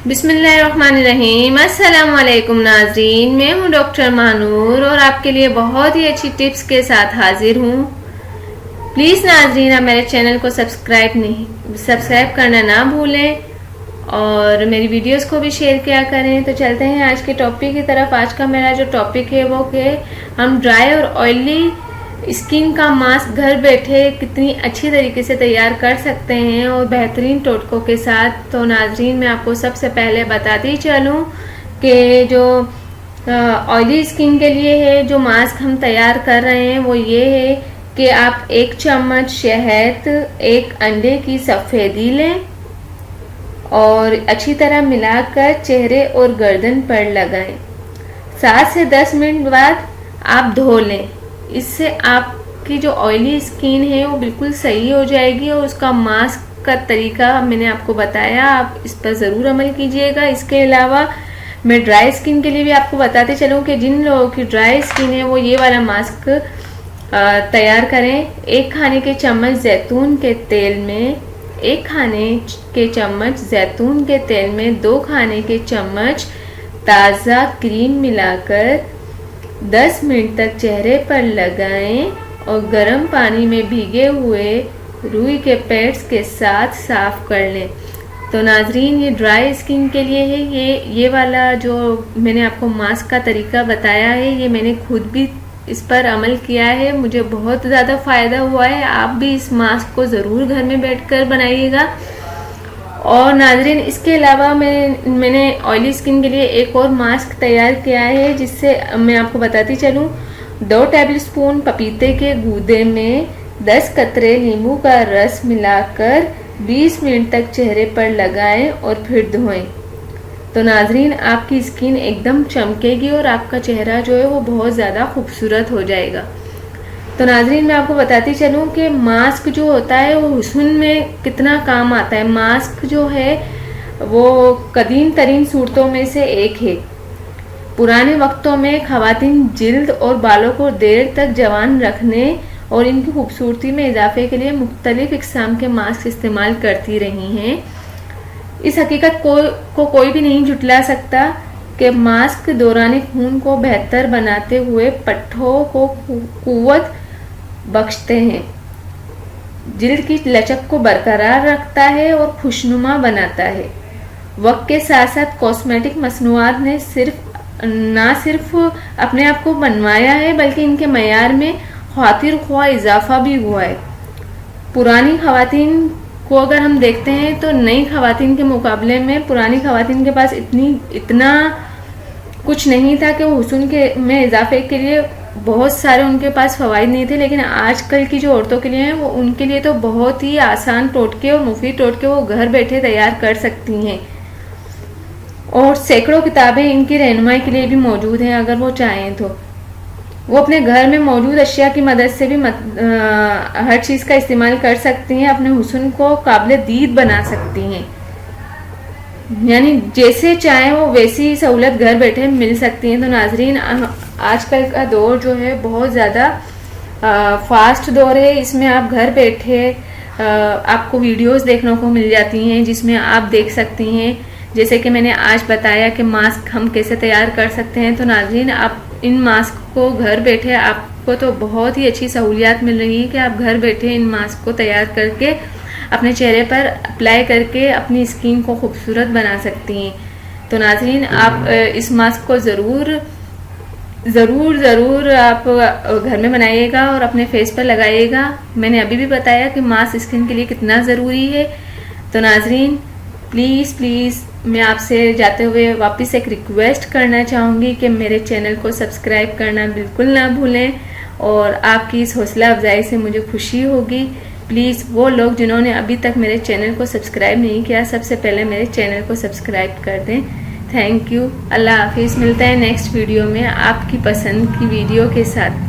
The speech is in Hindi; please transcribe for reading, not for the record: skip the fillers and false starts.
बिस्मिल्लाहिर्रहमानिर्रहीम। अस्सलाम वालेकुम नाज़रीन, मैं हूं डॉक्टर मानूर और आपके लिए बहुत ही अच्छी टिप्स के साथ हाजिर हूं। प्लीज़ नाज़रीन, आप मेरे चैनल को सब्सक्राइब करना ना भूलें और मेरी वीडियोस को भी शेयर किया करें। तो चलते हैं आज के टॉपिक की तरफ। आज का मेरा जो टॉपिक है वो कि हम ड्राई और ऑयली स्किन का मास्क घर बैठे कितनी अच्छी तरीके से तैयार कर सकते हैं और बेहतरीन टोटकों के साथ। तो नाजरीन, मैं आपको सबसे पहले बताती चलूं कि जो ऑयली स्किन के लिए है जो मास्क हम तैयार कर रहे हैं वो ये है कि आप 1 चम्मच शहद, 1 अंडे की सफ़ेदी लें और अच्छी तरह मिलाकर चेहरे और गर्दन पर लगाएं। 7 से 10 मिनट बाद आप धो लें। इससे आपकी जो ऑयली स्किन है वो बिल्कुल सही हो जाएगी और उसका मास्क का तरीका मैंने आपको बताया, आप इस पर ज़रूर अमल कीजिएगा। इसके अलावा मैं ड्राई स्किन के लिए भी आपको बताते चलूँ कि जिन लोगों की ड्राई स्किन है वो ये वाला मास्क तैयार करें। 1 खाने के चम्मच जैतून के तेल में 1 खाने के चम्मच जैतून के तेल में 2 खाने के चम्मच ताज़ा क्रीम मिलाकर 10 मिनट तक चेहरे पर लगाएं और गर्म पानी में भीगे हुए रुई के पैड्स के साथ साफ कर लें। तो नाजरीन, ये ड्राई स्किन के लिए है। ये वाला जो मैंने आपको मास्क का तरीका बताया है ये मैंने खुद भी इस पर अमल किया है, मुझे बहुत ज़्यादा फ़ायदा हुआ है। आप भी इस मास्क को ज़रूर घर में बैठकर बनाइएगा। और नाजरीन, इसके अलावा मैंने ऑयली स्किन के लिए एक और मास्क तैयार किया है जिससे मैं आपको बताती चलूँ। 2 टेबलस्पून पपीते के गूदे में 10 कतरे नींबू का रस मिलाकर 20 मिनट तक चेहरे पर लगाएं और फिर धोएं। तो नाजरीन, आपकी स्किन एकदम चमकेगी और आपका चेहरा जो है वो बहुत ज़्यादा खूबसूरत हो जाएगा। तो नाजरीन, मैं आपको बताती चलूँ कि मास्क जो होता है वो हुस्न में कितना काम आता है। मास्क जो है वो कदीम तरीन सूरतों में से एक है। पुराने वक्तों में ख़वातीन जिल्द और बालों को देर तक जवान रखने और इनकी खूबसूरती में इजाफे के लिए मुख्तलिफ इक़साम के मास्क इस्तेमाल करती रही हैं। इस हकीकत को कोई भी नहीं झुटला सकता कि मास्क दौरान खून को बेहतर बनाते हुए पट्टों को कुव्वत बख्शते हैं, जिल्द की लचक को बरकरार रखता है और खुशनुमा बनाता है। वक्त के साथ साथ कॉस्मेटिक मसनूआत ने ना सिर्फ अपने आप को बनवाया है बल्कि इनके मयार में खातिर ख्वाह इजाफा भी हुआ है। पुरानी खवातीन को अगर हम देखते हैं तो नई खवातीन के मुकाबले में पुरानी खवातीन के पास इतना कुछ नहीं था कि वो हुस्न में इजाफे के लिए बहुत सारे उनके पास फ़वाइद नहीं थे। लेकिन आजकल की जो औरतों के लिए हैं वो उनके लिए तो बहुत ही आसान टोटके और मुफीद टोटके वो घर बैठे तैयार कर सकती हैं। और सैकड़ों किताबें इनकी रहनुमाई के लिए भी मौजूद हैं। अगर वो चाहें तो वो अपने घर में मौजूद अशिया की मदद से भी हर चीज़ का इस्तेमाल कर सकती हैं, अपने हुस्न को काबिल दीद बना सकती हैं। यानी जैसे चाहें वो वैसी सहूलत घर बैठे मिल सकती हैं। तो नाजरीन, आजकल का दौर जो है बहुत ज़्यादा फास्ट दौर है। इसमें आप घर बैठे आपको वीडियोस देखने को मिल जाती हैं जिसमें आप देख सकती हैं, जैसे कि मैंने आज बताया कि मास्क हम कैसे तैयार कर सकते हैं। तो नाजरीन, आप इन मास्क को घर बैठे आपको तो बहुत ही अच्छी सहूलियात मिल रही है कि आप घर बैठे इन मास्क को तैयार करके अपने चेहरे पर अप्लाई करके अपनी स्किन को खूबसूरत बना सकती हैं। तो नाजरीन, आप इस मास्क को ज़रूर आप घर में बनाइएगा और अपने फेस पर लगाइएगा। मैंने अभी भी बताया कि मास्क स्किन के लिए कितना ज़रूरी है। तो नाजरीन, प्लीज़ मैं आपसे जाते हुए वापस एक रिक्वेस्ट करना चाहूँगी कि मेरे चैनल को सब्सक्राइब करना बिल्कुल ना भूलें और आपकी इस हौसला अफजाई से मुझे खुशी होगी। प्लीज़ वो लोग जिन्होंने अभी तक मेरे चैनल को सब्सक्राइब नहीं किया, सबसे पहले मेरे चैनल को सब्सक्राइब कर दें। Thank you. अल्लाह हाफिज़। मिलता है नेक्स्ट वीडियो में आपकी पसंद की वीडियो के साथ।